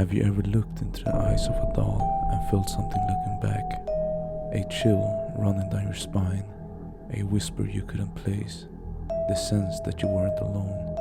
Have you ever looked into the eyes of a doll and felt something looking back? A chill running down your spine, a whisper you couldn't place, the sense that you weren't alone.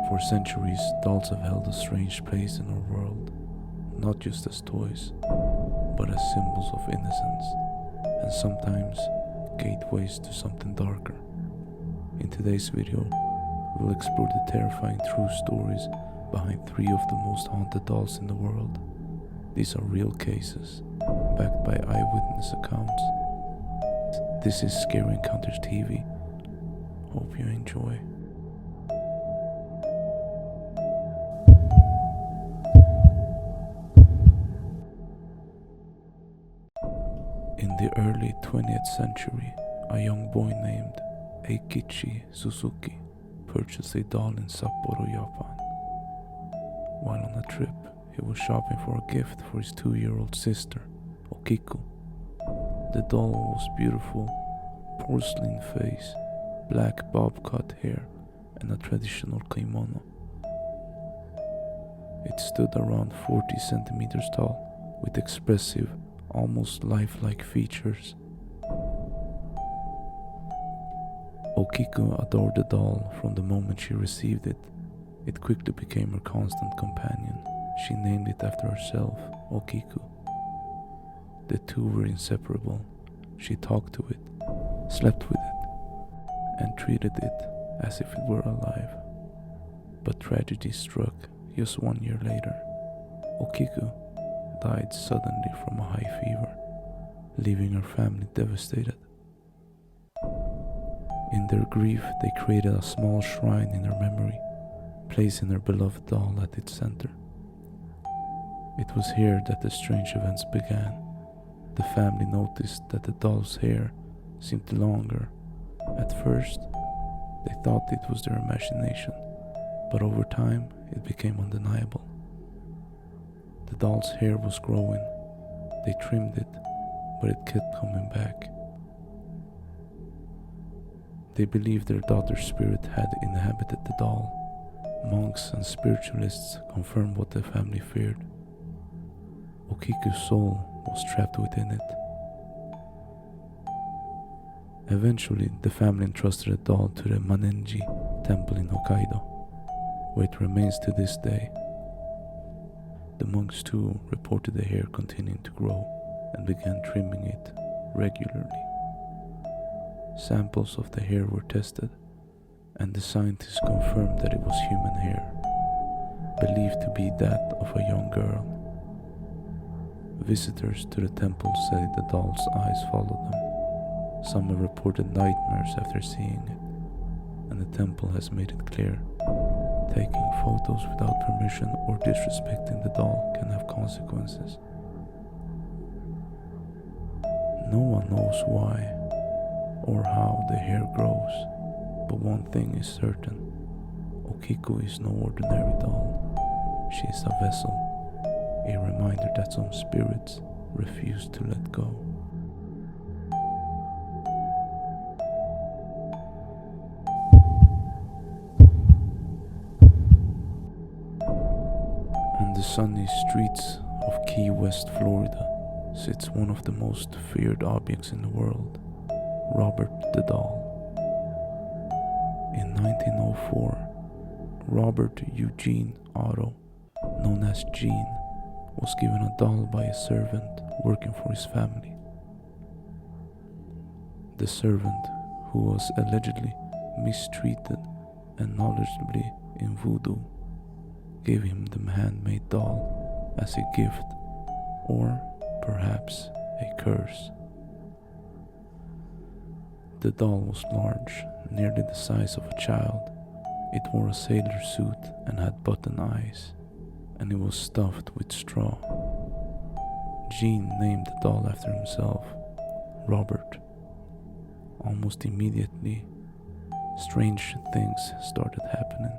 For centuries, dolls have held a strange place in our world, not just as toys, but as symbols of innocence, and sometimes gateways to something darker. In today's video, we'll explore the terrifying true stories behind 3 of the most haunted dolls in the world. These are real cases, backed by eyewitness accounts. This is Scary Encounters TV. Hope you enjoy. In the early 20th century, a young boy named Eikichi Suzuki purchased a doll in Sapporo, Japan. While on a trip, he was shopping for a gift for his 2-year-old sister, Okiku. The doll was beautiful, porcelain face, black bob-cut hair, and a traditional kimono. It stood around 40 centimeters tall, with expressive, almost lifelike features. Okiku adored the doll from the moment she received it. It quickly became her constant companion. She named it after herself, Okiku. The two were inseparable. She talked to it, slept with it, and treated it as if it were alive. But tragedy struck just 1 year later. Okiku died suddenly from a high fever, leaving her family devastated. In their grief, they created a small shrine in her memory, placing her beloved doll at its center. It was here that the strange events began. The family noticed that the doll's hair seemed longer. At first, they thought it was their imagination, but over time, it became undeniable. The doll's hair was growing. They trimmed it, but it kept coming back. They believed their daughter's spirit had inhabited the doll. Monks and spiritualists confirmed what the family feared. Okiku's soul was trapped within it. Eventually, the family entrusted the doll to the Manenji temple in Hokkaido, where it remains to this day. The monks too reported the hair continuing to grow and began trimming it regularly. Samples of the hair were tested, and the scientists confirmed that it was human hair, believed to be that of a young girl. Visitors to the temple said the doll's eyes followed them. Some have reported nightmares after seeing it, and the temple has made it clear, taking photos without permission or disrespecting the doll can have consequences. No one knows why or how the hair grows, but one thing is certain: Okiku is no ordinary doll. She is a vessel, a reminder that some spirits refuse to let go. On the sunny streets of Key West, Florida, sits one of the most feared objects in the world, Robert the Doll. In 1904, Robert Eugene Otto, known as Gene, was given a doll by a servant working for his family. The servant, who was allegedly mistreated and knowledgeably in voodoo, gave him the handmade doll as a gift, or perhaps a curse. The doll was large, nearly the size of a child. It wore a sailor suit and had button eyes, and it was stuffed with straw. Gene named the doll after himself, Robert. Almost immediately, strange things started happening.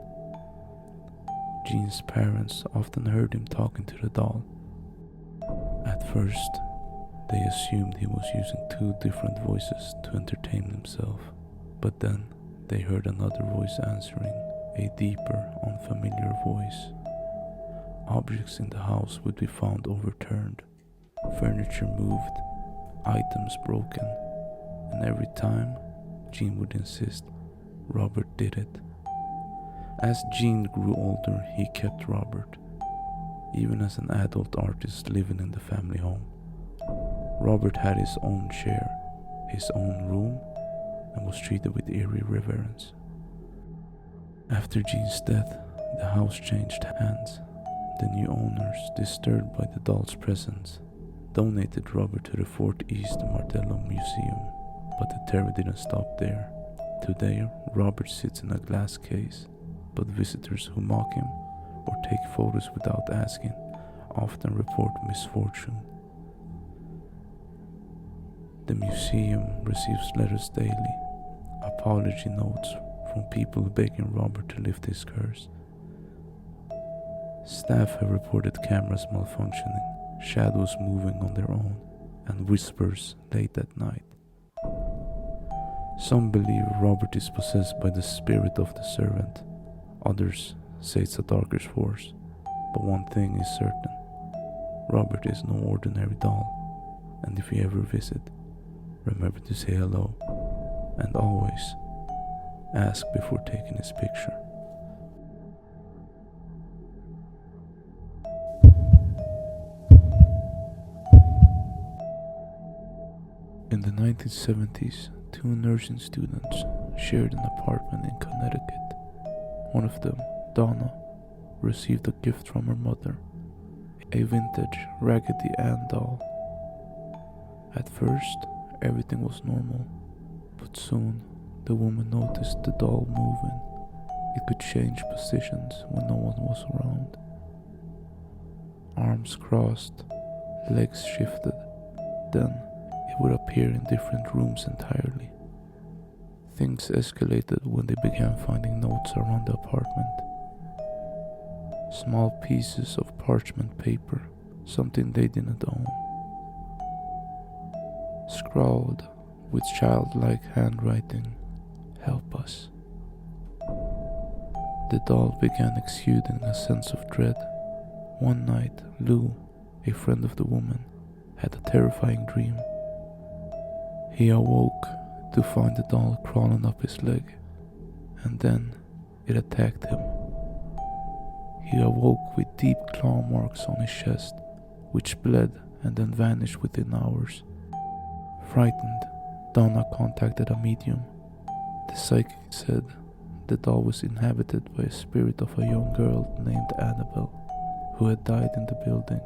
Gene's parents often heard him talking to the doll. At first, they assumed he was using 2 different voices to entertain himself, but then they heard another voice answering, a deeper, unfamiliar voice. Objects in the house would be found overturned, furniture moved, items broken, and every time, Jean would insist Robert did it. As Jean grew older, he kept Robert, even as an adult artist living in the family home. Robert had his own chair, his own room, and was treated with eerie reverence. After Jean's death, the house changed hands. The new owners, disturbed by the doll's presence, donated Robert to the Fort East Martello Museum, but the terror didn't stop there. Today, Robert sits in a glass case, but visitors who mock him or take photos without asking often report misfortune. The museum receives letters daily, apology notes from people begging Robert to lift his curse. Staff have reported cameras malfunctioning, shadows moving on their own, and whispers late at night. Some believe Robert is possessed by the spirit of the servant. Others say it's a darker force. But one thing is certain. Robert is no ordinary doll. And if you ever visit, remember to say hello. And always ask before taking his picture. In the 1970s, two nursing students shared an apartment in Connecticut. One of them, Donna, received a gift from her mother, a vintage Raggedy Ann doll. At first, everything was normal, but soon the woman noticed the doll moving. It could change positions when no one was around. Arms crossed, legs shifted, then it would appear in different rooms entirely. Things escalated when they began finding notes around the apartment. Small pieces of parchment paper, something they didn't own. Scrawled with childlike handwriting, "Help us." The doll began exuding a sense of dread. One night, Lou, a friend of the woman, had a terrifying dream. He awoke to find the doll crawling up his leg, and then it attacked him. He awoke with deep claw marks on his chest, which bled and then vanished within hours. Frightened, Donna contacted a medium. The psychic said the doll was inhabited by a spirit of a young girl named Annabelle, who had died in the building.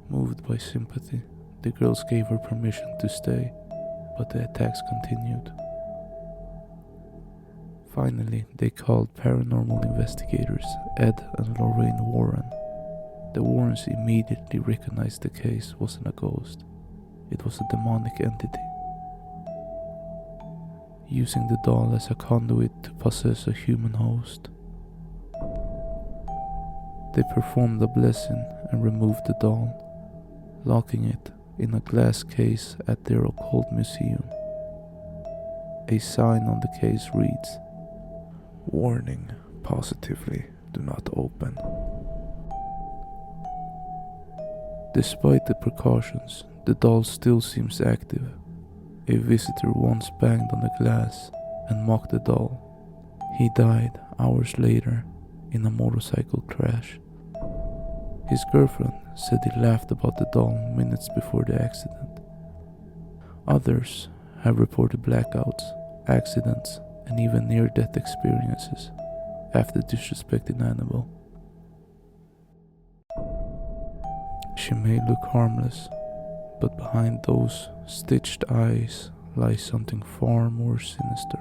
Moved by sympathy, the girls gave her permission to stay, but the attacks continued. Finally, they called paranormal investigators Ed and Lorraine Warren. The Warrens immediately recognized the case wasn't a ghost. It was a demonic entity, using the doll as a conduit to possess a human host. They performed a blessing and removed the doll, locking it in a glass case at their occult museum. A sign on the case reads, "Warning, positively do not open." Despite the precautions, the doll still seems active. A visitor once banged on the glass and mocked the doll. He died hours later in a motorcycle crash. His girlfriend said he laughed about the doll minutes before the accident. Others have reported blackouts, accidents, and even near-death experiences after disrespecting Annabelle. She may look harmless, but behind those stitched eyes lies something far more sinister.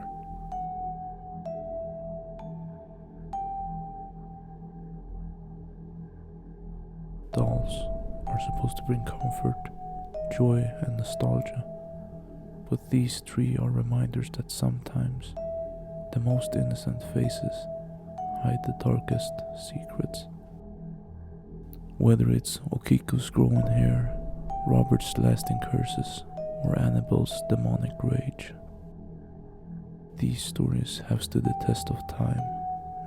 Dolls are supposed to bring comfort, joy, and nostalgia, but these three are reminders that sometimes the most innocent faces hide the darkest secrets. Whether it's Okiko's growing hair, Robert's lasting curses, or Annabelle's demonic rage, these stories have stood the test of time,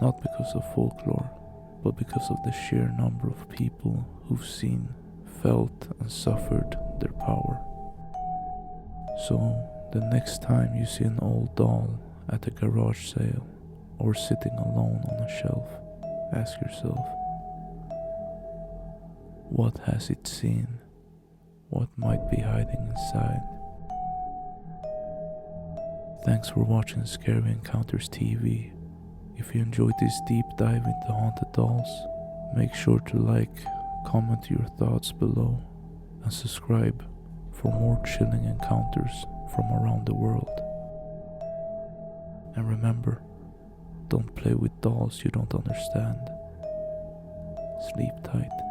not because of folklore, but because of the sheer number of people who've seen, felt, and suffered their power. So, the next time you see an old doll at a garage sale or sitting alone on a shelf, ask yourself, what has it seen? What might be hiding inside? Thanks for watching Scary Encounters TV. If you enjoyed this deep dive into haunted dolls, make sure to like, comment your thoughts below, and subscribe for more chilling encounters from around the world. And remember, don't play with dolls you don't understand. Sleep tight.